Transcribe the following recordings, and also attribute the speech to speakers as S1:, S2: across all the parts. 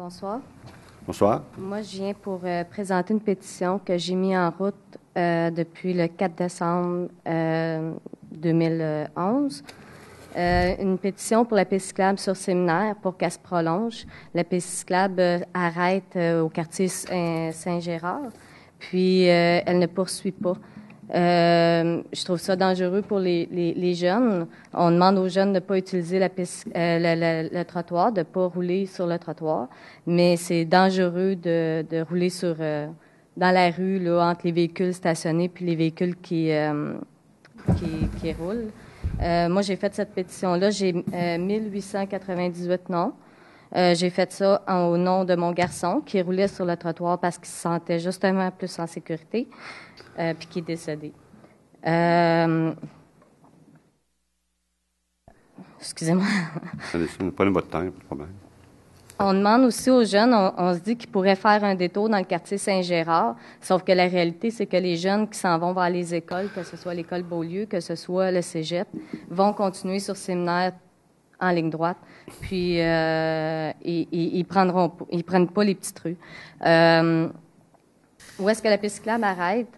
S1: Bonsoir.
S2: Bonsoir.
S1: Moi, je viens pour présenter une pétition que j'ai mise en route depuis le 4 décembre 2011. Une pétition pour la piste cyclable sur Séminaire pour qu'elle se prolonge. La piste cyclable arrête au quartier Saint-Gérard, puis elle ne poursuit pas. Je trouve ça dangereux pour les jeunes. On demande aux jeunes de ne pas utiliser la piste, le trottoir, de ne pas rouler sur le trottoir, mais c'est dangereux de rouler dans la rue, là, entre les véhicules stationnés puis les véhicules qui roulent. Moi, j'ai fait cette pétition-là. J'ai 1898 noms. J'ai fait ça au nom de mon garçon qui roulait sur le trottoir parce qu'il se sentait justement plus en sécurité, puis qui est décédé. Excusez-moi.
S2: Prenez votre temps, pas de problème.
S1: On demande aussi aux jeunes, on se dit qu'ils pourraient faire un détour dans le quartier Saint-Gérard, sauf que la réalité, c'est que les jeunes qui s'en vont vers les écoles, que ce soit l'école Beaulieu, que ce soit le cégep, vont continuer sur Séminaire en ligne droite, puis ils prennent pas les petites rues. Où est-ce que la piste cyclable arrête?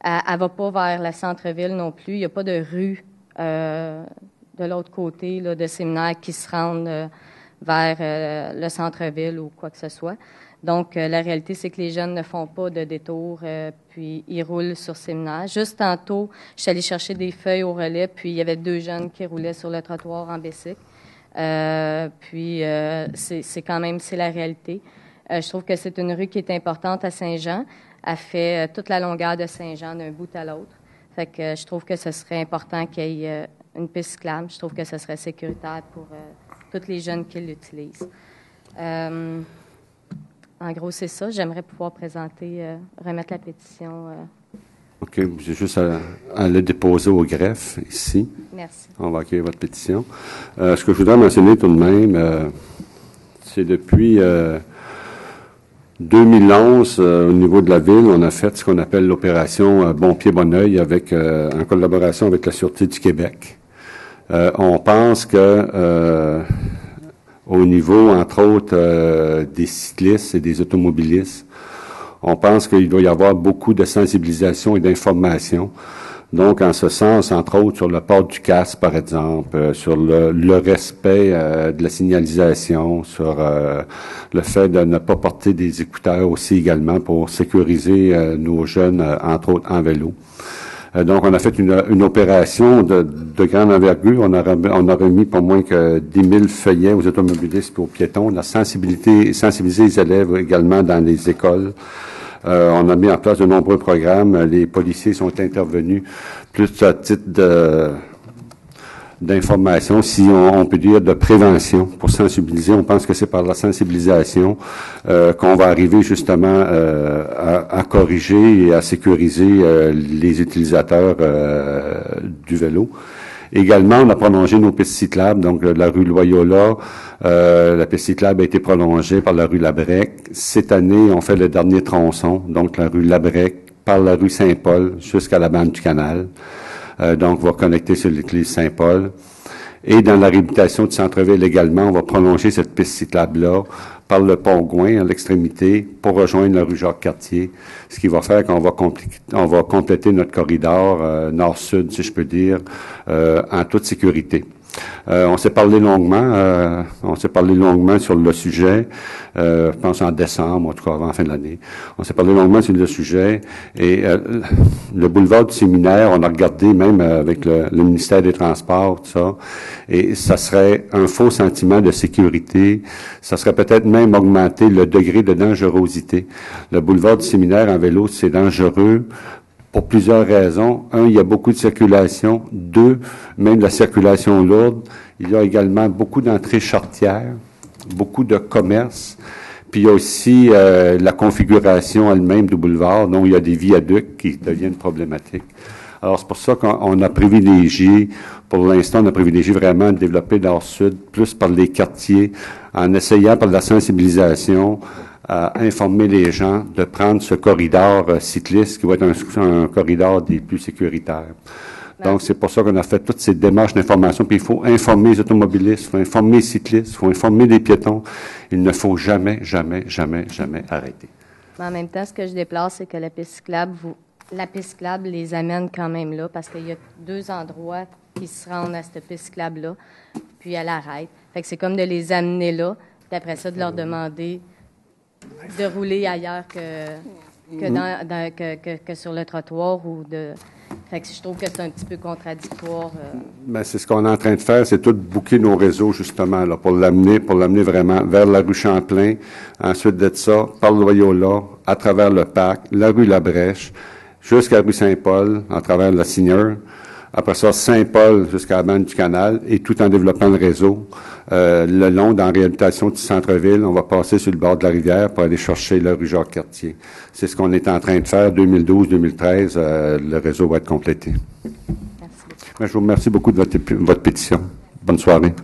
S1: Elle va pas vers le centre-ville non plus. Il n'y a pas de rue de l'autre côté là, de Séminaire qui se rendent vers le centre-ville ou quoi que ce soit. Donc, la réalité, c'est que les jeunes ne font pas de détour, puis ils roulent sur Séminaire. Juste tantôt, je suis allée chercher des feuilles au relais, puis il y avait 2 jeunes qui roulaient sur le trottoir en bicycle. Puis, c'est quand même, c'est la réalité. Je trouve que c'est une rue qui est importante à Saint-Jean. Elle fait toute la longueur de Saint-Jean d'un bout à l'autre. Fait que je trouve que ce serait important qu'il y ait une piste cyclable. Je trouve que ce serait sécuritaire pour tous les jeunes qui l'utilisent. En gros, c'est ça. J'aimerais pouvoir remettre la pétition.
S2: OK. J'ai juste à le déposer au greffe, ici.
S1: Merci.
S2: On va accueillir votre pétition. Ce que je voudrais mentionner tout de même, c'est depuis 2011, au niveau de la ville, on a fait ce qu'on appelle l'opération Bon Pied Bon Oeil en collaboration avec la Sûreté du Québec. On pense que au niveau, entre autres, des cyclistes et des automobilistes, on pense qu'il doit y avoir beaucoup de sensibilisation et d'information. Donc, en ce sens, entre autres, sur le port du casque, par exemple, sur le respect de la signalisation, sur le fait de ne pas porter des écouteurs aussi également pour sécuriser nos jeunes, entre autres, en vélo. Donc, on a fait une opération de grande envergure. On a remis pas moins que 10 000 feuillets aux automobilistes et aux piétons. On a sensibilisé les élèves également dans les écoles. On a mis en place de nombreux programmes. Les policiers sont intervenus plus à titre d'information, si on peut dire de prévention, pour sensibiliser. On pense que c'est par la sensibilisation qu'on va arriver justement à corriger et à sécuriser les utilisateurs du vélo. Également, on a prolongé nos pistes cyclables, donc la rue Loyola, la piste cyclable a été prolongée par la rue Labrec. Cette année, on fait le dernier tronçon, donc la rue Labrec par la rue Saint-Paul jusqu'à la bande du canal. Donc, on va connecter sur l'église Saint-Paul. Et dans la réhabilitation du centre-ville également, on va prolonger cette piste cyclable-là par le pont Gouin à l'extrémité pour rejoindre la rue Jacques-Cartier, ce qui va faire qu'on va compléter notre corridor nord-sud, si je peux dire, en toute sécurité. On s'est parlé longuement sur le sujet, je pense en décembre, en tout cas avant la fin de l'année. On s'est parlé longuement sur le sujet et le boulevard du Séminaire, on a regardé même avec le ministère des Transports, tout ça, et ça serait un faux sentiment de sécurité. Ça serait peut-être même augmenter le degré de dangerosité. Le boulevard du Séminaire en vélo, c'est dangereux pour plusieurs raisons. 1, il y a beaucoup de circulation. 2, même la circulation lourde. Il y a également beaucoup d'entrées charretières, beaucoup de commerces. Puis il y a aussi la configuration elle-même du boulevard, dont il y a des viaducs qui deviennent problématiques. Alors, c'est pour ça qu'on a privilégié, pour l'instant, on a privilégié vraiment de développer nord-sud, plus par les quartiers, en essayant par la sensibilisation, à informer les gens de prendre ce corridor cycliste qui va être un corridor des plus sécuritaires. Donc, c'est pour ça qu'on a fait toutes ces démarches d'information. Puis, il faut informer les automobilistes, il faut informer les cyclistes, il faut informer les piétons. Il ne faut jamais, jamais, jamais, jamais arrêter.
S1: Mais en même temps, ce que je déplore, c'est que la piste cyclable les amène quand même là, parce qu'il y a 2 endroits qui se rendent à cette piste cyclable-là, puis elle arrête. Fait que c'est comme de les amener là, puis après ça, de leur demander de rouler ailleurs que sur le trottoir ou de... Fait que je trouve que c'est un petit peu contradictoire.
S2: Ben, c'est ce qu'on est en train de faire, c'est tout booker nos réseaux, justement, là, pour l'amener vraiment vers la rue Champlain, ensuite de ça, par Loyola, à travers le parc, la rue Labrèche, jusqu'à la rue Saint-Paul, à travers la Signeur, après ça, Saint-Paul jusqu'à la bande du canal, et tout en développant le réseau. Le long, dans la réhabilitation du centre-ville, on va passer sur le bord de la rivière pour aller chercher la rue Jacques-Cartier. C'est ce qu'on est en train de faire. 2012-2013, le réseau va être complété.
S1: Merci beaucoup.
S2: Je vous remercie beaucoup de votre pétition. Bonne soirée.